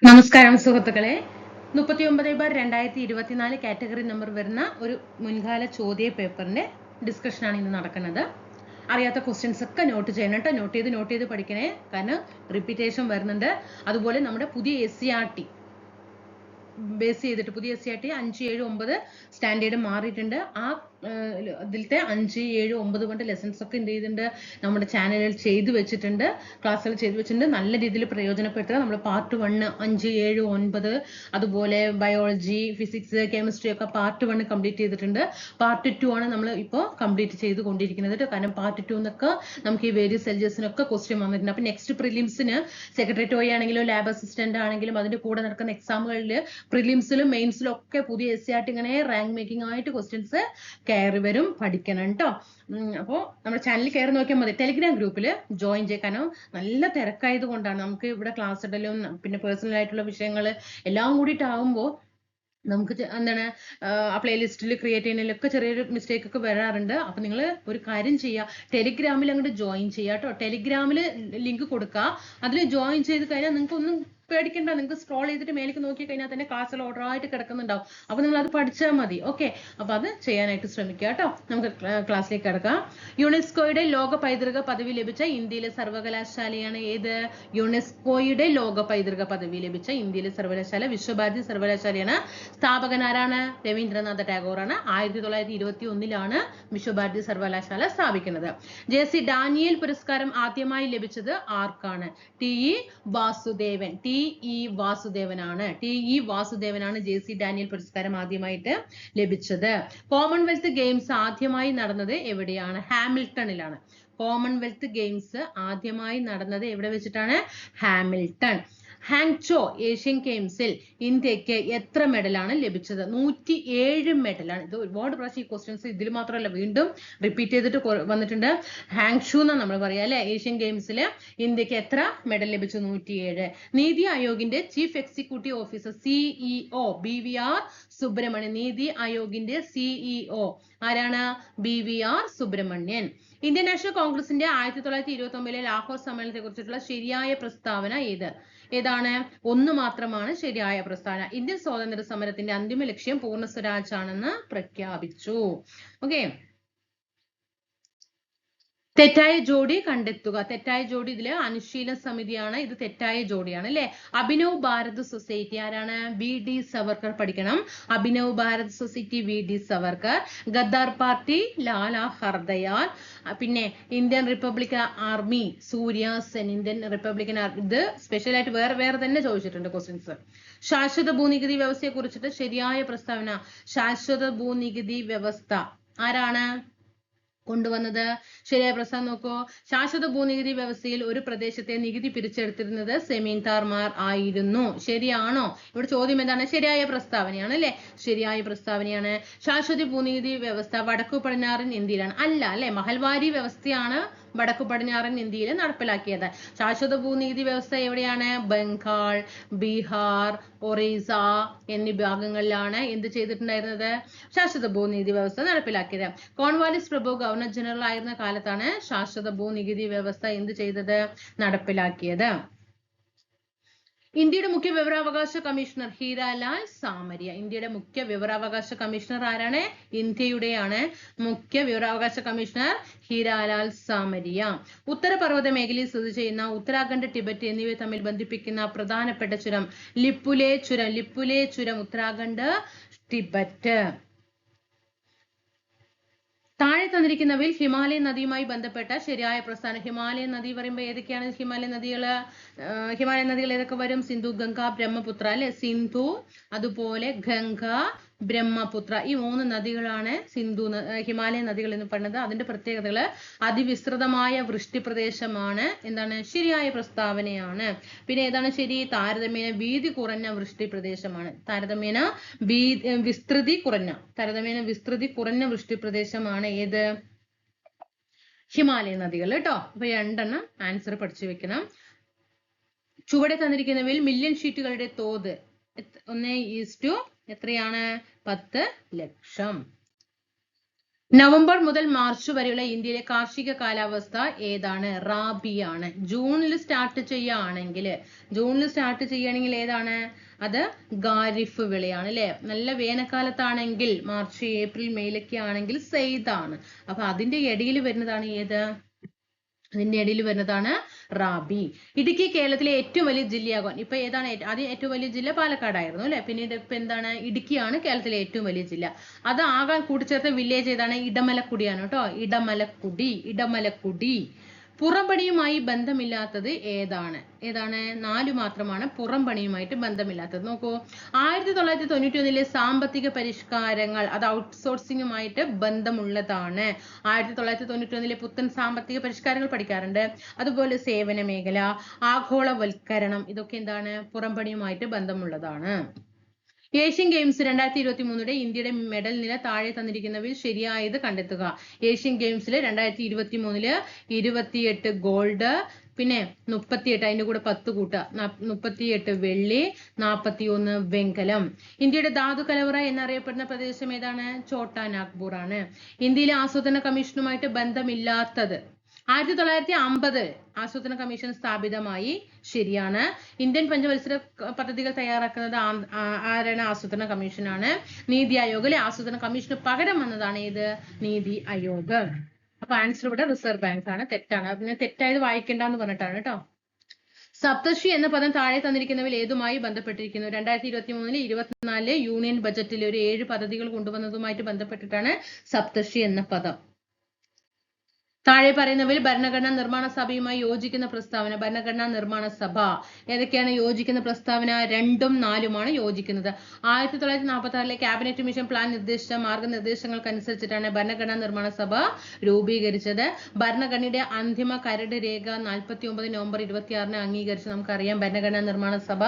നമസ്കാരം സുഹൃത്തുക്കളെ, 39/2024 category number വരുന്ന ഒരു മുൻകാല ചോദ്യ പേപ്പറിന്റെ ഡിസ്കഷനാണ് ഇന്ന് നടക്കുന്നത്. അറിയാത്ത ക്വസ്റ്റ്യൻസ് ഒക്കെ നോട്ട് ചെയ്യണം കേട്ടോ. നോട്ട് ചെയ്ത് പഠിക്കണേ, കാരണം റിപ്പീറ്റേഷൻ വരുന്നുണ്ട്. അതുപോലെ നമ്മുടെ പുതിയ SCERT ബേസ് ചെയ്തിട്ട് പുതിയ SCERT 5, 7, 9 സ്റ്റാൻഡേർഡ് മാറിയിട്ടുണ്ട്. ആ അതിലത്തെ 5, 7, 9 കൊണ്ട് ലെസൺസ് ഒക്കെ എന്ത് ചെയ്തിട്ടുണ്ട്, നമ്മുടെ ചാനലിൽ ചെയ്തു വെച്ചിട്ടുണ്ട്, ക്ലാസ്സുകൾ ചെയ്തു വെച്ചിട്ടുണ്ട്. നല്ല രീതിയിൽ പ്രയോജനപ്പെടുത്തുക. നമ്മൾ പാർട്ട് 1, 5, 7, 9 അതുപോലെ ബയോളജി, ഫിസിക്സ്, കെമിസ്ട്രി ഒക്കെ പാർട്ട് 1 കംപ്ലീറ്റ് ചെയ്തിട്ടുണ്ട്. പാർട്ട് 2 ആണ് നമ്മൾ ഇപ്പോൾ കംപ്ലീറ്റ് ചെയ്തുകൊണ്ടിരിക്കുന്നത്. കാരണം പാർട്ട് 2 എന്നൊക്കെ നമുക്ക് ഈ വേരിയസ് എൽജസിനൊക്കെ ക്വസ്റ്റ്യൻ വന്നിട്ടുണ്ട്. അപ്പൊ നെക്സ്റ്റ് പ്രിലിംസിന് സെക്രട്ടറി ആണെങ്കിലും ലാബ് അസിസ്റ്റന്റ് ആണെങ്കിലും അതിന്റെ കൂടെ നടക്കുന്ന എക്സാമുകളിൽ പ്രിലിംസിലും മെയിൻസിലും ഒക്കെ പുതിയ SCERT ഇങ്ങനെ റാങ്ക് മേക്കിംഗ് ആയിട്ട് ക്വസ്റ്റ്യൻസ് കയറി വരും. പഠിക്കണം കേട്ടോ. അപ്പോൾ നമ്മുടെ ചാനലിൽ കയറി നോക്കിയാൽ മതി. ടെലിഗ്രാം ഗ്രൂപ്പിൽ ജോയിൻ ചെയ്യാനോ. നല്ല തിരക്കായത് കൊണ്ടാണ് നമുക്ക് ഇവിടെ ക്ലാസ് ഇടലും പിന്നെ പേഴ്സണൽ ആയിട്ടുള്ള വിഷയങ്ങൾ എല്ലാം കൂടിയിട്ടാകുമ്പോൾ നമുക്ക് എന്താണ് ആ പ്ലേലിസ്റ്റിൽ ക്രിയേറ്റ് ചെയ്യുന്നതിലൊക്കെ ചെറിയൊരു മിസ്റ്റേക്ക് ഒക്കെ വരാറുണ്ട്. അപ്പൊ നിങ്ങൾ ഒരു കാര്യം ചെയ്യുക, ടെലിഗ്രാമിൽ അങ്ങോട്ട് ജോയിൻ ചെയ്യുക കേട്ടോ. ടെലിഗ്രാമിൽ ലിങ്ക് കൊടുക്കുക. അതിൽ ജോയിൻ ചെയ്ത് കഴിഞ്ഞാൽ നിങ്ങൾക്ക് ഒന്നും പേടിക്കണ്ട. നിങ്ങൾക്ക് സ്ക്രോൾ ചെയ്തിട്ട് മേലേക്ക് നോക്കി കഴിഞ്ഞാൽ തന്നെ ക്ലാസ്സിൽ ഓർഡർ ആയിട്ട് കിടക്കുന്നുണ്ടാവും. അപ്പൊ നിങ്ങൾ അത് പഠിച്ചാൽ മതി. ഓക്കെ, അപ്പൊ അത് ചെയ്യാനായിട്ട് ശ്രമിക്കുക കേട്ടോ. നമുക്ക് ക്ലാസ്സിലേക്ക് കിടക്കാം. യുനെസ്കോയുടെ ലോക പൈതൃക പദവി ലഭിച്ച ഇന്ത്യയിലെ സർവകലാശാലയാണ് ഏത്? യുനെസ്കോയുടെ ലോക പൈതൃക പദവി ലഭിച്ച ഇന്ത്യയിലെ സർവകലാശാല വിശ്വഭാരതി സർവകലാശാലയാണ്. സ്ഥാപകൻ ആരാണ്? രവീന്ദ്രനാഥ ടാഗോർ ആണ്. 1921 വിശ്വഭാരതി സർവകലാശാല സ്ഥാപിക്കുന്നത്. JC ഡാനിയൽ പുരസ്കാരം ആദ്യമായി ലഭിച്ചത് ആർക്കാണ്? TE വാസുദേവൻ. വാസുദേവനാണ് JC ഡാനിയൽ പുരസ്കാരം ആദ്യമായിട്ട് ലഭിച്ചത്. കോമൺവെൽത്ത് ഗെയിംസ് ആദ്യമായി നടന്നത് എവിടെയാണ്? ഹാമിൽട്ടണിലാണ്. കോമൺവെൽത്ത് ഗെയിംസ് ആദ്യമായി നടന്നത് എവിടെ വെച്ചിട്ടാണ്? ഹാമിൽട്ടൺ. ഹാങ്ചോ ഏഷ്യൻ ഗെയിംസിൽ ഇന്ത്യക്ക് എത്ര മെഡലാണ് ലഭിച്ചത്? 107 മെഡലാണ്. ഇത് ഒരുപാട് പ്രാവശ്യം ഈ ക്വസ്റ്റ്യൻസ് ഇതിൽ മാത്രമല്ല വീണ്ടും റിപ്പീറ്റ് ചെയ്തിട്ട് വന്നിട്ടുണ്ട്. ഹാങ്ഷു എന്നാണ് നമ്മൾ പറയാ അല്ലെ. ഏഷ്യൻ ഗെയിംസിൽ ഇന്ത്യക്ക് എത്ര മെഡൽ ലഭിച്ചു? 107. നീതി ആയോഗിന്റെ chief executive officer CEO BVR Subrahmanyan. Niti ആയോഗിന്റെ CEO ആരാണ്? BVR സുബ്രഹ്മണ്യൻ. ഇന്ത്യൻ നാഷണൽ കോൺഗ്രസിന്റെ 1929 ലാഹോർ സമ്മേളനത്തെ കുറിച്ചിട്ടുള്ള ശരിയായ പ്രസ്താവന ഏതാണ്? ഒന്ന് മാത്രമാണ് ശരിയായ പ്രസ്താവന. ഇന്ത്യൻ സ്വാതന്ത്ര്യ സമരത്തിന്റെ അന്തിമ ലക്ഷ്യം പൂർണ്ണ സ്വരാജ് ആണെന്ന് പ്രഖ്യാപിച്ചു. ഓക്കെ, തെറ്റായ ജോഡി കണ്ടെത്തുക. തെറ്റായ ജോഡി ഇതില് അനുശീലന സമിതിയാണ്. ഇത് തെറ്റായ ജോഡിയാണ് അല്ലെ. അഭിനവ് ഭാരത് സൊസൈറ്റി ആരാണ്? VD സവർക്കർ. പഠിക്കണം. Abhinav Bharat society VD Savarkar. Ghadar party Lala Hardayal. പിന്നെ Indian republican army Surya Sen. Indian republican army. ഇത് സ്പെഷ്യൽ ആയിട്ട് വേറെ തന്നെ ചോദിച്ചിട്ടുണ്ട് ക്വസ്റ്റ്യൻസ്. ശാശ്വത ഭൂനികുതി വ്യവസ്ഥയെ കുറിച്ചിട്ട് ശരിയായ പ്രസ്താവന. ശാശ്വത ഭൂനികുതി വ്യവസ്ഥ ആരാണ് കൊണ്ടുവന്നത്? ശരിയായ പ്രസ്താവന നോക്കൂ. ശാശ്വത ഭൂനികുതി വ്യവസ്ഥയിൽ ഒരു പ്രദേശത്തെ നികുതി പിരിച്ചെടുത്തിരുന്നത് സെമീൻദാർമാർ ആയിരുന്നു. ശരിയാണോ? ഇവിടെ ചോദ്യം എന്താണ്? ശരിയായ പ്രസ്താവനയാണ് അല്ലെ. ശരിയായ പ്രസ്താവനയാണ്. ശാശ്വത ഭൂനികുതി വ്യവസ്ഥ വടക്കു പടിഞ്ഞാറൻ ഇന്ത്യയിലാണ്. അല്ലെ. മഹൽവാരി വ്യവസ്ഥയാണ് വടക്കു പടിഞ്ഞാറൻ ഇന്ത്യയിൽ നടപ്പിലാക്കിയത്. ശാശ്വത ഭൂനികുതി വ്യവസ്ഥ എവിടെയാണ്? ബംഗാൾ, ബീഹാർ, ഒറീസ എന്നീ ഭാഗങ്ങളിലാണ് എന്ത് ചെയ്തിട്ടുണ്ടായിരുന്നത്? ശാശ്വത ഭൂനികുതി വ്യവസ്ഥ നടപ്പിലാക്കിയത്. കോൺവാലിസ് പ്രഭു ഗവർണർ ജനറൽ ആയിരുന്ന കാലത്താണ് ശാശ്വത ഭൂനികുതി വ്യവസ്ഥ എന്ത് ചെയ്തത്? നടപ്പിലാക്കിയത്. ഇന്ത്യയുടെ മുഖ്യ വിവരാവകാശ കമ്മീഷണർ ഹീരാലാൽ സാമരിയ. ഇന്ത്യയുടെ മുഖ്യ വിവരാവകാശ കമ്മീഷണർ ആരാണ്? ഇന്ത്യയുടെയാണ് മുഖ്യ വിവരാവകാശ കമ്മീഷണർ ഹീരാലാൽ സാമരിയ. ഉത്തരപർവ്വത മേഖലയിൽ സ്ഥിതി ചെയ്യുന്ന ഉത്തരാഖണ്ഡ്, ടിബറ്റ് എന്നിവയെ തമ്മിൽ ബന്ധിപ്പിക്കുന്ന പ്രധാനപ്പെട്ട ചുരം ലിപ്പുലെ ചുരം. ഉത്തരാഖണ്ഡ്, ടിബറ്റ്. താഴെ തന്നിരിക്കുന്നവയിൽ ഹിമാലയൻ നദിയുമായി ബന്ധപ്പെട്ട ശരിയായ പ്രസ്ഥാനം. ഹിമാലയൻ നദി പറയുമ്പോൾ ഏതൊക്കെയാണ് ഹിമാലയൻ നദികൾ ഏതൊക്കെ വരും? സിന്ധു, ഗംഗ, ബ്രഹ്മപുത്ര അല്ലെ. സിന്ധു, അതുപോലെ ഗംഗ, ബ്രഹ്മപുത്ര. ഈ 3 നദികളാണ് ഹിമാലയൻ നദികൾ എന്ന് പറയുന്നത്. അതിന്റെ പ്രത്യേകതകള് അതിവിസ്തൃതമായ വൃഷ്ടി പ്രദേശമാണ്. എന്താണ്? ശരിയായ പ്രസ്താവനയാണ്. പിന്നെ ഏതാണ് ശരി? താരതമ്യേന വീതി കുറഞ്ഞ വൃഷ്ടി പ്രദേശമാണ്. താരതമ്യേന വിസ്തൃതി കുറഞ്ഞ വൃഷ്ടി പ്രദേശമാണ് ഏത്? ഹിമാലയൻ നദികൾ കേട്ടോ. അപ്പൊ 2 ആൻസർ പഠിച്ചു വെക്കണം. ചുവടെ തന്നിരിക്കുന്നവയിൽ മില്യൺ ഷീറ്റുകളുടെ തോത് 1:എത്രയാണ്? 10 ലക്ഷം. നവംബർ മുതൽ മാർച്ച് വരെയുള്ള ഇന്ത്യയിലെ കാർഷിക കാലാവസ്ഥ ഏതാണ്? റാബി ആണ്. ജൂണിൽ സ്റ്റാർട്ട് ചെയ്യുകയാണെങ്കിൽ ഏതാണ്? അത് ഖാരിഫ് വിളയാണ് അല്ലെ. നല്ല വേനൽക്കാലത്താണെങ്കിൽ മാർച്ച് ഏപ്രിൽ മെയ്യിലൊക്കെ ആണെങ്കിൽ സെയ്ദാണ്. അപ്പൊ അതിന്റെ ഇടയിൽ വരുന്നതാണ് ഏത്? അതിന്റെ ഇടയിൽ വരുന്നതാണ് റാബി. ഇടുക്കി കേരളത്തിലെ ഏറ്റവും വലിയ ജില്ലയാകും. ഇപ്പൊ ഏതാണ് ആദ്യം ഏറ്റവും വലിയ ജില്ല? പാലക്കാടായിരുന്നു അല്ലെ. പിന്നീട് ഇപ്പൊ എന്താണ്? ഇടുക്കിയാണ് കേരളത്തിലെ ഏറ്റവും വലിയ ജില്ല. അത് ആകാൻ കൂട്ടിച്ചേർത്ത വില്ലേജ് ഏതാണ്? ഇടമലക്കുടിയാണ് കേട്ടോ. ഇടമലക്കുടി. പുറംപണിയുമായി ബന്ധമില്ലാത്തത് ഏതാണ്? 4 മാത്രമാണ് പുറംപണിയുമായിട്ട് ബന്ധമില്ലാത്തത്. നോക്കൂ, 1991 സാമ്പത്തിക പരിഷ്കാരങ്ങൾ അത് ഔട്ട്സോഴ്സിംഗുമായിട്ട് ബന്ധമുള്ളതാണ്. 1991 പുത്തൻ സാമ്പത്തിക പരിഷ്കാരങ്ങൾ പഠിക്കാറുണ്ട്. അതുപോലെ സേവന മേഖല, ആഗോളവൽക്കരണം, ഇതൊക്കെ എന്താണ്? പുറംപണിയുമായിട്ട് ബന്ധമുള്ളതാണ്. ഏഷ്യൻ ഗെയിംസ് 2023 ഇന്ത്യയുടെ മെഡൽ നില താഴെ തന്നിരിക്കുന്നവയിൽ ശരിയായത് കണ്ടെത്തുക. ഏഷ്യൻ ഗെയിംസിൽ 2023 28 ഗോൾഡ്, പിന്നെ 38, അതിന്റെ കൂടെ 10 കൂട്ട, 38 വെള്ളി, 41 വെങ്കലം. ഇന്ത്യയുടെ ധാതു കലവറ എന്നറിയപ്പെടുന്ന പ്രദേശം ഏതാണ്? ഛോട്ടാ നാഗ്പൂർ ആണ്. ഇന്ത്യയിലെ ആസൂത്രണ കമ്മീഷനുമായിട്ട് ബന്ധമില്ലാത്തത് 1950 ആസൂത്രണ കമ്മീഷൻ സ്ഥാപിതമായി. ശരിയാണ്. ഇന്ത്യൻ പഞ്ചവത്സര പദ്ധതികൾ തയ്യാറാക്കുന്നത് ആരാണ്? ആസൂത്രണ കമ്മീഷനാണ്. നീതി ആയോഗിലെ ആസൂത്രണ കമ്മീഷന് പകരം വന്നതാണ് ഏത്? നീതി ആയോഗ്. അപ്പൊ ആൻസർ ഇവിടെ റിസർവ് ബാങ്ക് ആണ്. തെറ്റാണ്. പിന്നെ തെറ്റായത് വായിക്കണ്ടെന്ന് പറഞ്ഞിട്ടാണ് കേട്ടോ. സപ്തർഷി എന്ന പദം താഴെ തന്നിരിക്കുന്നവയിൽ ഏതുമായി ബന്ധപ്പെട്ടിരിക്കുന്നു? 2023 24 യൂണിയൻ ബജറ്റിൽ ഒരു 7 പദ്ധതികൾ കൊണ്ടുവന്നതുമായിട്ട് ബന്ധപ്പെട്ടിട്ടാണ് സപ്തർഷി എന്ന പദം. താഴെ പറയുന്നവയിൽ ഭരണഘടനാ നിർമ്മാണ സഭയുമായി യോജിക്കുന്ന പ്രസ്താവന. ഭരണഘടനാ നിർമ്മാണ സഭ ഏതൊക്കെയാണ് യോജിക്കുന്ന പ്രസ്താവന? 2ഉം 4ഉമാണ് യോജിക്കുന്നത്. 1946 ക്യാബിനറ്റ് മിഷൻ പ്ലാൻ നിർദ്ദേശിച്ച മാർഗനിർദ്ദേശങ്ങൾക്കനുസരിച്ചിട്ടാണ് ഭരണഘടനാ നിർമ്മാണ സഭ രൂപീകരിച്ചത്. ഭരണഘടനയുടെ അന്തിമ കരട് രേഖ 49 നവംബർ 26 അംഗീകരിച്ചു. നമുക്കറിയാം ഭരണഘടനാ നിർമ്മാണ സഭ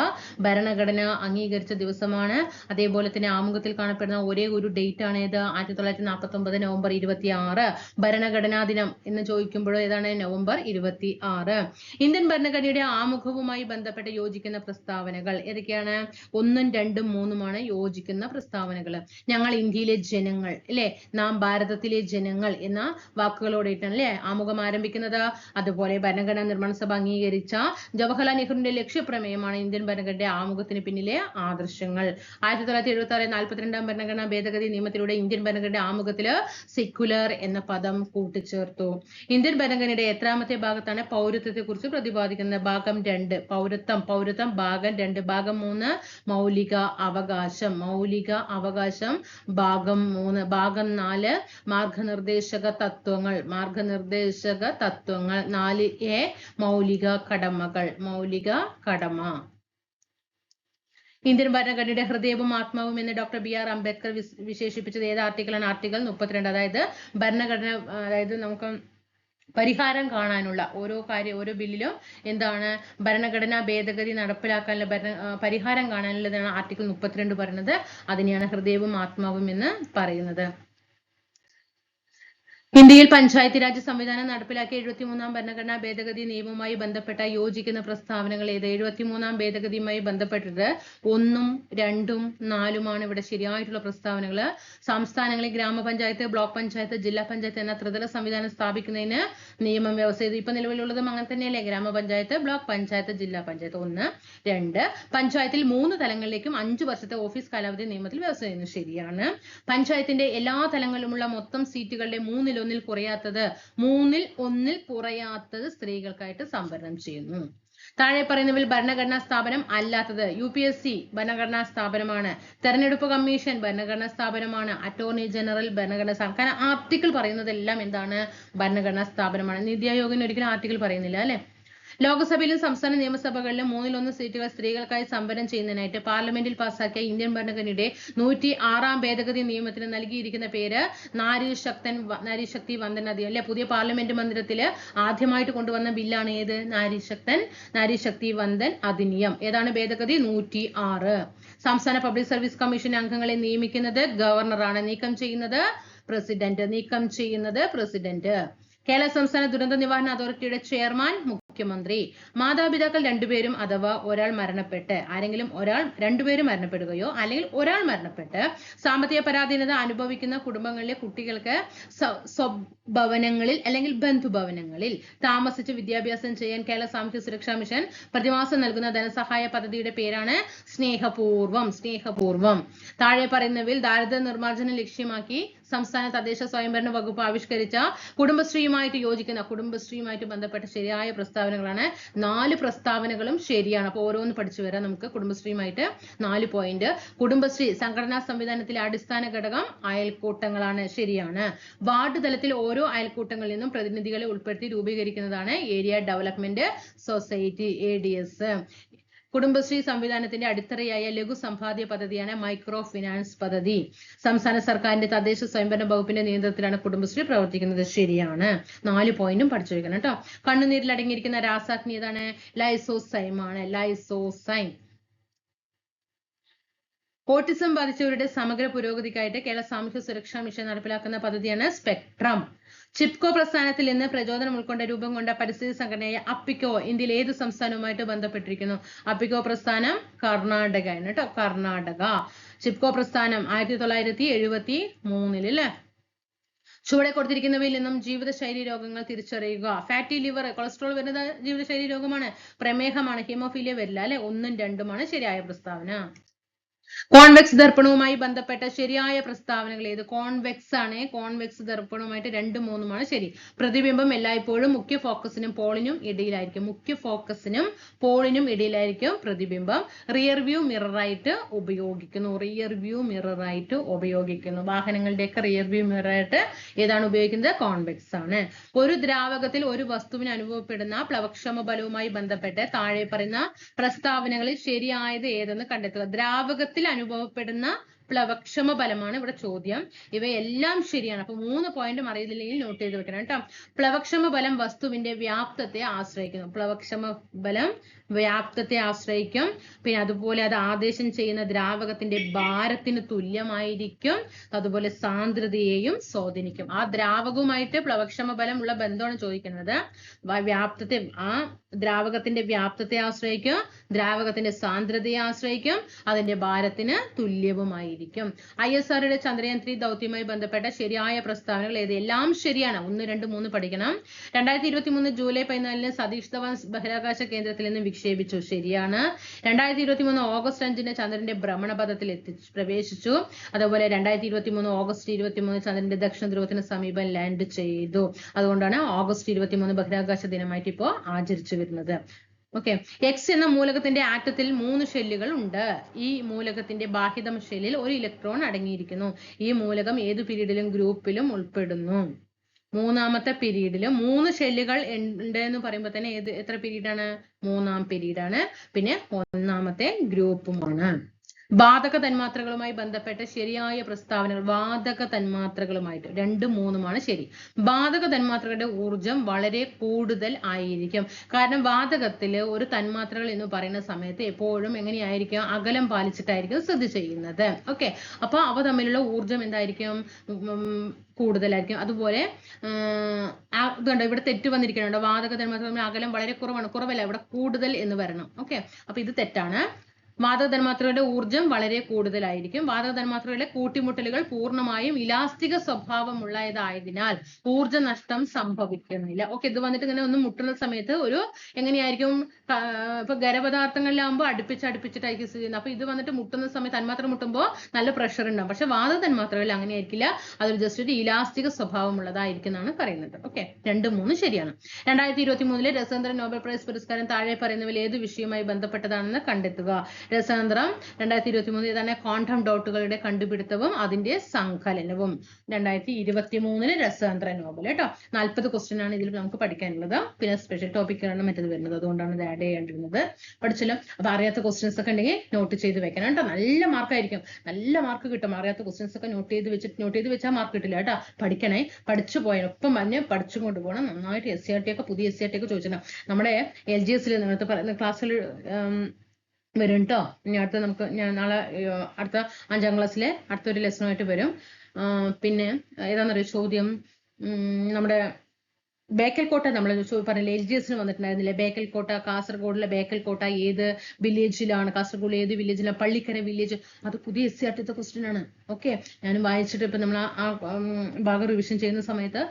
ഭരണഘടന അംഗീകരിച്ച ദിവസമാണ്. അതേപോലെ തന്നെ ആമുഖത്തിൽ കാണപ്പെടുന്ന ഒരേ ഒരു ഡേറ്റ് ആണ് ഏത്? 1949 നവംബർ 26. ഭരണഘടനാ ദിനം എന്ന് ചോദിക്കുമ്പോൾ ഏതാണ്? നവംബർ 26. ഇന്ത്യൻ ഭരണഘടനയുടെ ആമുഖവുമായി ബന്ധപ്പെട്ട് യോജിക്കുന്ന പ്രസ്താവനകൾ ഏതൊക്കെയാണ്? 1ഉം 2ഉം 3ഉമാണ് യോജിക്കുന്ന പ്രസ്താവനകൾ. ഞങ്ങൾ ഇന്ത്യയിലെ ജനങ്ങൾ അല്ലെ, നാം ഭാരതത്തിലെ ജനങ്ങൾ എന്ന വാക്കുകളോടെയിട്ടാണ് അല്ലെ ആമുഖം ആരംഭിക്കുന്നത്. അതുപോലെ ഭരണഘടനാ നിർമ്മാണ സഭ അംഗീകരിച്ച ജവഹർലാൽ നെഹ്റുവിന്റെ ലക്ഷ്യപ്രമേയമാണ് ഇന്ത്യൻ ഭരണഘടനയുടെ ആമുഖത്തിന് പിന്നിലെ ആദർശങ്ങൾ. 1976 42ാം ഭരണഘടനാ ഭേദഗതി നിയമത്തിലൂടെ ഇന്ത്യൻ ഭരണഘടനയുടെ ആമുഖത്തില് സെക്യുലർ എന്ന പദം കൂട്ടിച്ചേർത്തു. ഇന്ത്യൻ ഭരണഘടനയുടെ എത്രാമത്തെ ഭാഗത്താണ് പൗരത്വത്തെ കുറിച്ച് പ്രതിപാദിക്കുന്നത്? ഭാഗം 2 പൗരത്വം ഭാഗം 2. ഭാഗം 3 മൗലിക അവകാശം ഭാഗം 3. ഭാഗം 4 മാർഗനിർദ്ദേശക തത്വങ്ങൾ 4A മൗലിക കടമ. ഇന്ത്യൻ ഭരണഘടനയുടെ ഹൃദയവും ആത്മാവും എന്ന് ഡോക്ടർ BR അംബേദ്കർ വിശേഷിപ്പിച്ചത് ഏത് ആർട്ടിക്കിളാണ്? ആർട്ടിക്കിൾ 32. അതായത് ഭരണഘടന, അതായത് നമുക്ക് പരിഹാരം കാണാനുള്ള ഓരോ ബില്ലിലും എന്താണ്? ഭരണഘടനാ ഭേദഗതി നടപ്പിലാക്കാനുള്ള പരിഹാരം കാണാനുള്ളതാണ് ആർട്ടിക്കിൾ 32 പറയുന്നത്. അതിനെയാണ് ഹൃദയവും ആത്മാവും എന്ന് പറയുന്നത്. ഇന്ത്യയിൽ പഞ്ചായത്ത് രാജ് സംവിധാനം നടപ്പിലാക്കിയ 73ാം ഭരണഘടനാ ഭേദഗതി നിയമവുമായി ബന്ധപ്പെട്ട യോജിക്കുന്ന പ്രസ്താവനകൾ ഏത്? 73ാം ഭേദഗതിയുമായി ബന്ധപ്പെട്ടിട്ട് 1ഉം 2ഉം 4ഉമാണ് ഇവിടെ ശരിയായിട്ടുള്ള പ്രസ്താവനകൾ. സംസ്ഥാനങ്ങളിൽ ഗ്രാമപഞ്ചായത്ത്, ബ്ലോക്ക് പഞ്ചായത്ത്, ജില്ലാ പഞ്ചായത്ത് എന്ന ത്രിതല സംവിധാനം സ്ഥാപിക്കുന്നതിന് നിയമം വ്യവസ്ഥ ചെയ്തു. ഇപ്പൊ നിലവിലുള്ളതും അങ്ങനെ തന്നെയല്ലേ? ഗ്രാമപഞ്ചായത്ത്, ബ്ലോക്ക് പഞ്ചായത്ത്, ജില്ലാ പഞ്ചായത്ത്. 1, 2 പഞ്ചായത്തിൽ 3 തലങ്ങളിലേക്കും 5 വർഷത്തെ ഓഫീസ് കാലാവധി നിയമത്തിൽ വ്യവസ്ഥ ചെയ്യുന്നു. ശരിയാണ്. പഞ്ചായത്തിന്റെ എല്ലാ തലങ്ങളിലുമുള്ള മൊത്തം സീറ്റുകളുടെ 3 കുറയാത്തത് സ്ത്രീകൾക്കായിട്ട് സംവരണം ചെയ്യുന്നു. താഴെ പറയുന്നവയിൽ ഭരണഘടനാ സ്ഥാപനം അല്ലാത്തത്? UPSC ഭരണഘടനാ സ്ഥാപനമാണ്. തെരഞ്ഞെടുപ്പ് കമ്മീഷൻ ഭരണഘടനാ സ്ഥാപനമാണ്. അറ്റോർണി ജനറൽ ഭരണഘടനാ സ്ഥാപനം. കാരണം ആർട്ടിക്കിൾ പറയുന്നതെല്ലാം എന്താണ്? ഭരണഘടനാ സ്ഥാപനമാണ്. നീതി ആയോഗിന് ഒരിക്കലും ആർട്ടിക്കിൾ പറയുന്നില്ല അല്ലെ. ലോക്സഭയിലും സംസ്ഥാന നിയമസഭകളിലും 1/3 സീറ്റുകൾ സ്ത്രീകൾക്കായി സംവരണം ചെയ്യുന്നതിനായിട്ട് പാർലമെന്റിൽ പാസാക്കിയ ഇന്ത്യൻ ഭരണഘടനയുടെ 106ാം ഭേദഗതി നിയമത്തിന് നൽകിയിരിക്കുന്ന പേര് നാരി ശക്തി വന്ദൻ അധിനിയം അല്ലെ. പുതിയ പാർലമെന്റ് മന്ദിരത്തിൽ ആദ്യമായിട്ട് കൊണ്ടുവന്ന ബില്ലാണ് ഏത്? നാരി ശക്തി വന്ദൻ അധിനിയം. ഏതാണ് ഭേദഗതി? 106. സംസ്ഥാന പബ്ലിക് സർവീസ് കമ്മീഷൻ അംഗങ്ങളെ നിയമിക്കുന്നത് ഗവർണറാണ്. നീക്കം ചെയ്യുന്നത് പ്രസിഡന്റ്. കേരള സംസ്ഥാന ദുരന്ത നിവാരണ അതോറിറ്റിയുടെ ചെയർമാൻ മുഖ്യമന്ത്രി. മാതാപിതാക്കൾ രണ്ടുപേരും അഥവാ ഒരാൾ മരണപ്പെട്ട് രണ്ടുപേരും മരണപ്പെടുകയോ അല്ലെങ്കിൽ ഒരാൾ മരണപ്പെട്ട് സാമ്പത്തിക പരാധീനത അനുഭവിക്കുന്ന കുടുംബങ്ങളിലെ കുട്ടികൾക്ക് സ്വഭവനങ്ങളിൽ അല്ലെങ്കിൽ ബന്ധുഭവനങ്ങളിൽ താമസിച്ച് വിദ്യാഭ്യാസം ചെയ്യാൻ കേരള സാമൂഹ്യ സുരക്ഷാ മിഷൻ പ്രതിമാസം നൽകുന്ന ധനസഹായ പദ്ധതിയുടെ പേരാണ് സ്നേഹപൂർവം. താഴെ പറയുന്നവയിൽ ദാരിദ്ര്യ നിർമ്മാർജ്ജനം ലക്ഷ്യമാക്കി സംസ്ഥാന തദ്ദേശ സ്വയംഭരണ വകുപ്പ് ആവിഷ്കരിച്ച കുടുംബശ്രീയുമായിട്ട് ബന്ധപ്പെട്ട ശരിയായ പ്രസ്താവനകളാണ്. 4 പ്രസ്താവനകളും ശരിയാണ്. അപ്പോൾ ഓരോന്ന് പഠിച്ചു വരാം നമുക്ക്. കുടുംബശ്രീയുമായിട്ട് 4 പോയിന്റ്. കുടുംബശ്രീ സംഘടനാ സംവിധാനത്തിലെ അടിസ്ഥാന ഘടകം അയൽക്കൂട്ടങ്ങളാണ്. ശരിയാണ്. വാർഡ് തലത്തിൽ ഓരോ അയൽക്കൂട്ടങ്ങളിൽ നിന്നും പ്രതിനിധികളെ ഉൾപ്പെടുത്തി രൂപീകരിക്കുന്നതാണ് area development society, ADS. Kudumbashree സംവിധാനത്തിന്റെ അടിത്തറയായ ലഘു സമ്പാദ്യ പദ്ധതിയാണ് മൈക്രോ ഫിനാൻസ് പദ്ധതി. സംസ്ഥാന സർക്കാരിന്റെ തദ്ദേശ സ്വയംഭരണ വകുപ്പിന്റെ നിയന്ത്രണത്തിലാണ് കുടുംബശ്രീ പ്രവർത്തിക്കുന്നത്. ശരിയാണ്. 4 പോയിന്റും പഠിച്ചു വെക്കണം കേട്ടോ. കണ്ണുനീരിൽ അടങ്ങിയിരിക്കുന്ന രാസാഗ്നി ഏതാണ്? ലൈസോസൈം ആണ്. ലൈസോസൈം. ഓട്ടിസം ബാധിച്ചവരുടെ സമഗ്ര പുരോഗതിക്കായിട്ട് കേരള സാമൂഹ്യ സുരക്ഷാ മിഷൻ നടപ്പിലാക്കുന്ന പദ്ധതിയാണ് സ്പെക്ട്രം. ചിപ്കോ പ്രസ്ഥാനത്തിൽ നിന്ന് പ്രചോദനം ഉൾക്കൊണ്ട രൂപം കൊണ്ട പരിസ്ഥിതി സംഘടനയായ അപ്പിക്കോ ഇന്ത്യയിൽ ഏത് സംസ്ഥാനവുമായിട്ട് ബന്ധപ്പെട്ടിരിക്കുന്നു? അപ്പിക്കോ പ്രസ്ഥാനം കർണാടകയാണ് കേട്ടോ. കർണാടക. ചിപ്കോ പ്രസ്ഥാനം 1973 അല്ലേ? ചുവടെ കൊടുത്തിരിക്കുന്നവയിൽ നിന്നും ജീവിതശൈലി രോഗങ്ങൾ തിരിച്ചറിയുക. ഫാറ്റി ലിവർ, കൊളസ്ട്രോൾ വരുന്നത് ജീവിതശൈലി രോഗമാണ്. പ്രമേഹമാണ്. ഹീമോഫീലിയ വരില്ല അല്ലെ? 1ഉം 2ഉമാണ് ശരിയായ പ്രസ്താവന. കോൺവെക്സ് ദർപ്പണവുമായി ബന്ധപ്പെട്ട ശരിയായ പ്രസ്താവനകൾ ഏത്? കോൺവെക്സ് ആണ്. കോൺവെക്സ് ദർപ്പണവുമായിട്ട് 2ഉം 3ഉമാണ് ശരി. പ്രതിബിംബം എല്ലായ്പ്പോഴും മുഖ്യ ഫോക്കസിനും പോളിനും ഇടയിലായിരിക്കും പ്രതിബിംബം. റിയർ വ്യൂ മിററായിട്ട് ഉപയോഗിക്കുന്നു. വാഹനങ്ങളുടെയൊക്കെ റിയർ വ്യൂ മിററായിട്ട് ഏതാണ് ഉപയോഗിക്കുന്നത്? കോൺവെക്സ് ആണ്. ഒരു ദ്രാവകത്തിൽ ഒരു വസ്തുവിന് അനുഭവപ്പെടുന്ന പ്ലവക്ഷമ ബലവുമായി ബന്ധപ്പെട്ട് താഴെ പറയുന്ന പ്രസ്താവനകളിൽ ശരിയായത് ഏതെന്ന് കണ്ടെത്തുക. ദ്രാവകത്തിൽ അനുഭവപ്പെടുന്ന പ്ലവക്ഷമ ബലമാണ് ഇവിടെ ചോദ്യം. ഇവയെല്ലാം ശരിയാണ്. അപ്പൊ 3 പോയിന്റും അറിയില്ലെങ്കിൽ നോട്ട് ചെയ്ത് വെക്കണം കേട്ടോ. പ്ലവക്ഷമ ബലം വസ്തുവിന്റെ വ്യാപ്തത്തെ ആശ്രയിക്കും. പിന്നെ അതുപോലെ അത് ആദേശം ചെയ്യുന്ന ദ്രാവകത്തിന്റെ ഭാരത്തിന് തുല്യമായിരിക്കും. അതുപോലെ സാന്ദ്രതയെയും സ്വാധീനിക്കും. ആ ദ്രാവകവുമായിട്ട് പ്ലവക്ഷമ ബലം ഉള്ള ബന്ധമാണ് ചോദിക്കുന്നത്. ആ ദ്രാവകത്തിന്റെ വ്യാപ്തത്തെ ആശ്രയിക്കും, ദ്രാവകത്തിന്റെ സാന്ദ്രതയെ ആശ്രയിക്കും, അതിന്റെ ഭാരത്തിന് തുല്യവുമായിരിക്കും. ISROയുടെ ചന്ദ്രയാൻ 3 ദൗത്യവുമായി ബന്ധപ്പെട്ട ശരിയായ പ്രസ്താവനകൾ ഏത്? എല്ലാം ശരിയാണ്. 1, 2, 3 പഠിക്കണം. 2023 ജൂലൈ 14 സതീഷ് ധവാൻ ബഹിരാകാശ കേന്ദ്രത്തിൽ നിന്ന് വിക്ഷേപിച്ചു. ശരിയാണ്. 2023 ഓഗസ്റ്റ് 5 ചന്ദ്രന്റെ ഭ്രമണപഥത്തിൽ പ്രവേശിച്ചു. അതുപോലെ 2023 ഓഗസ്റ്റ് 23 ചന്ദ്രന്റെ ദക്ഷിണ ധ്രുവത്തിന് സമീപം ലാൻഡ് ചെയ്തു. അതുകൊണ്ടാണ് ഓഗസ്റ്റ് 23 ബഹിരാകാശ ദിനമായിട്ട് ഇപ്പോൾ ആചരിച്ചു വരുന്നത്. ഓക്കെ. X എന്ന മൂലകത്തിന്റെ ആറ്റത്തിൽ 3 ഷെല്ലുകൾ ഉണ്ട്. ഈ മൂലകത്തിന്റെ ബാഹ്യതമ ഷെല്ലിൽ 1 ഇലക്ട്രോൺ അടങ്ങിയിരിക്കുന്നു. ഈ മൂലകം ഏതു പീരീഡിലും ഗ്രൂപ്പിലും ഉൾപ്പെടുന്നു? 3ാമത്തെ പീരീഡിലും 3 ഷെല്ലുകൾ ഉണ്ട് എന്ന് പറയുമ്പോൾ തന്നെ എത്ര പീരീഡാണ്? 3ാം പീരീഡാണ്. പിന്നെ 1ാമത്തെ ഗ്രൂപ്പുമാണ്. വാതക തന്മാത്രകളുമായി ബന്ധപ്പെട്ട ശരിയായ പ്രസ്താവനകൾ. വാതക തന്മാത്രകളുമായിട്ട് 2ഉം 3ഉമാണ് ശരി. വാതക തന്മാത്രകളുടെ ഊർജം വളരെ കൂടുതൽ ആയിരിക്കും. കാരണം വാതകത്തില് ഒരു തന്മാത്രകൾ എന്ന് പറയുന്ന സമയത്ത് എപ്പോഴും എങ്ങനെയായിരിക്കും? അകലം പാലിച്ചിട്ടായിരിക്കും സ്ഥിതി ചെയ്യുന്നത്. ഓക്കെ. അപ്പൊ അവ തമ്മിലുള്ള ഊർജം എന്തായിരിക്കും? കൂടുതലായിരിക്കും. അതുപോലെ ഇതുണ്ട്, ഇവിടെ തെറ്റ് വന്നിരിക്കുന്നുണ്ട്. വാതക തന്മാത്രകളുടെ അകലം വളരെ കുറവല്ല, ഇവിടെ കൂടുതൽ എന്ന് വരണം. ഓക്കെ. അപ്പൊ ഇത് തെറ്റാണ്. വാതക തന്മാത്രകളുടെ ഊർജം വളരെ കൂടുതലായിരിക്കും. വാതക തന്മാത്രകളുടെ കൂട്ടിമുട്ടലുകൾ പൂർണ്ണമായും ഇലാസ്റ്റിക സ്വഭാവമുള്ളതായതിനാൽ ഊർജ നഷ്ടം സംഭവിക്കുന്നില്ല. ഓക്കെ. ഇത് വന്നിട്ട് ഇങ്ങനെ ഒന്ന് മുട്ടുന്ന സമയത്ത് ഒരു എങ്ങനെയായിരിക്കും? ഇപ്പൊ ഖരപദാർത്ഥങ്ങളിലാകുമ്പോൾ അടുപ്പിച്ചിട്ടായിരിക്കും സ്ഥിതി ചെയ്യുന്നത്. അപ്പൊ ഇത് വന്നിട്ട് മുട്ടുന്ന സമയത്ത് തന്മാത്ര മുട്ടുമ്പോൾ നല്ല പ്രഷർ ഉണ്ടാവും. പക്ഷെ വാതക തന്മാത്രകളിൽ അങ്ങനെ ആയിരിക്കില്ല. അതൊരു ജസ്റ്റ് ഒരു ഇലാസ്റ്റിക സ്വഭാവമുള്ളതായിരിക്കും എന്നാണ് പറയുന്നത്. ഓക്കെ. 2, 3 ശരിയാണ്. 2023 രസതന്ത്ര നോബൽ പ്രൈസ് പുരസ്കാരം താഴെ പറയുന്നവയിൽ ഏത് വിഷയവുമായി ബന്ധപ്പെട്ടതാണെന്ന് കണ്ടെത്തുക. രസതന്ത്രം 2023 ഏതാണ്? ക്വാണ്ടം ഡോട്ടുകളുടെ കണ്ടുപിടുത്തവും അതിന്റെ സങ്കലനവും. 2023 രസതന്ത്ര നോബൽ കേട്ടോ. 40 ക്വസ്റ്റ്യൻ ആണ് ഇതിൽ നമുക്ക് പഠിക്കാനുള്ളത്. പിന്നെ സ്പെഷ്യൽ ടോപ്പിക്കാണ് മറ്റത് വരുന്നത്. അതുകൊണ്ടാണ് ഇത് ആഡ് ചെയ്യേണ്ടിരുന്നത്. പഠിച്ചല്ലോ. അപ്പൊ അറിയാത്ത ക്വസ്റ്റ്യൻസ് ഒക്കെ ഉണ്ടെങ്കിൽ നോട്ട് ചെയ്ത് വെക്കണം കേട്ടോ. നല്ല മാർക്കായിരിക്കും. നല്ല മാർക്ക് കിട്ടും. അറിയാത്ത ക്വസ്റ്റ്യൻസ് ഒക്കെ നോട്ട് ചെയ്ത് വെച്ചാൽ മാർക്ക് കിട്ടില്ല കേട്ടോ. പഠിക്കണേ. പഠിച്ചു പോയാൽ ഒപ്പം പറഞ്ഞ് പഠിച്ചും കൊണ്ടുപോകണം. നന്നായിട്ട് SCRT ഒക്കെ പുതിയ SCRT ഒക്കെ ചോദിച്ചിട്ടുണ്ട്. നമ്മുടെ LGS നേരത്തെ പറയുന്ന ക്ലാസ്സിൽ വരും കേട്ടോ. ഇനി ഞാൻ നാളെ അടുത്ത 5ാം ക്ലാസ്സിലെ അടുത്തൊരു ലെസണുമായിട്ട് വരും. പിന്നെ ഏതാണെന്നറിയോ ചോദ്യം? നമ്മുടെ ബേക്കൽ കോട്ട നമ്മൾ പറഞ്ഞില്ലേ LGS വന്നിട്ടുണ്ടായിരുന്നില്ലേ, ബേക്കൽ കോട്ട, കാസർഗോഡിലെ ബേക്കൽ കോട്ട ഏത് വില്ലേജിലാണ്, കാസർഗോഡ് ഏത് വില്ലേജിലാണ്, പള്ളിക്കര വില്ലേജ്, അത് പുതിയ SCRT ക്വസ്റ്റ്യൻ ആണ്. ഓക്കെ, ഞാനും വായിച്ചിട്ട് ഇപ്പൊ നമ്മൾ ആ ഭാഗം റിവിഷൻ ചെയ്യുന്ന സമയത്ത്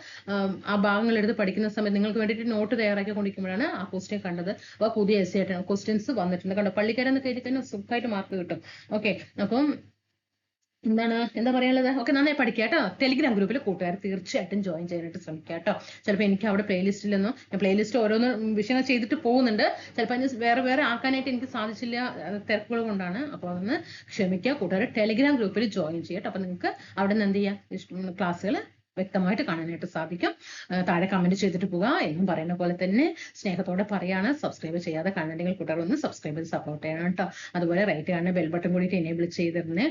ആ ഭാഗങ്ങൾ എടുത്ത് പഠിക്കുന്ന സമയത്ത് നിങ്ങൾക്ക് വേണ്ടിയിട്ട് നോട്ട് തയ്യാറാക്കി കൊണ്ടിരിക്കുമ്പോഴാണ് ആ ക്വസ്റ്റ്യൻ കണ്ടത്. അപ്പോൾ പുതിയ SCRT ക്വസ്റ്റ്യൻസ് വന്നിട്ടുണ്ട്. കണ്ടോ, പള്ളിക്കര എന്ന് കയറ്റി കഴിഞ്ഞാൽ സുഖമായിട്ട് മാർക്ക് കിട്ടും. ഓക്കെ, അപ്പം എന്താ പറയാനുള്ളത്? ഓക്കെ, നന്നായി പഠിക്കുക കേട്ടോ. ടെലിഗ്രാം ഗ്രൂപ്പിൽ കൂട്ടുകാർ തീർച്ചയായിട്ടും ജോയിൻ ചെയ്യാനായിട്ട് ശ്രമിക്കുക കേട്ടോ. ചിലപ്പോൾ എനിക്ക് അവിടെ പ്ലേലിസ്റ്റിലൊന്നും, ഞാൻ പ്ലേലിസ്റ്റ് ഓരോന്ന് വിഷയങ്ങൾ ചെയ്തിട്ട് പോകുന്നുണ്ട്, ചിലപ്പോൾ അതിന് വേറെ ആക്കാനായിട്ട് എനിക്ക് സാധിച്ചില്ല, തിരക്കുകൾ കൊണ്ടാണ്. അപ്പോൾ അതൊന്ന് ക്ഷമിക്കുക. കൂട്ടുകാർ ടെലിഗ്രാം ഗ്രൂപ്പിൽ ജോയിൻ ചെയ്യുക കേട്ടോ. അപ്പോൾ നിങ്ങൾക്ക് അവിടെ നിന്ന് എന്ത് ചെയ്യാം, ക്ലാസ്സുകൾ വ്യക്തമായിട്ട് കാണാനായിട്ട് സാധിക്കും. താഴെ കമന്റ് ചെയ്തിട്ട് പോവുക. എന്നും പറയുന്ന പോലെ തന്നെ സ്നേഹത്തോടെ പറയാണ്, സബ്സ്ക്രൈബ് ചെയ്യാതെ കാണുന്നുണ്ടെങ്കിൽ കൂട്ടുകാർ ഒന്ന് സബ്സ്ക്രൈബ് ചെയ്ത് സപ്പോർട്ട് ചെയ്യണം കേട്ടോ. അതുപോലെ റൈറ്റ് കാണുന്ന ബെൽ ബട്ടൺ കൂടി എനേബിൾ ചെയ്തിരുന്നേ.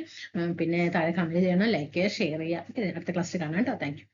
പിന്നെ താഴെ കമന്റ് ചെയ്യണം, ലൈക്ക് ചെയ്യുക, ഷെയർ ചെയ്യുക. അടുത്ത ക്ലാസ്സിൽ കാണാം കേട്ടോ. Thank you.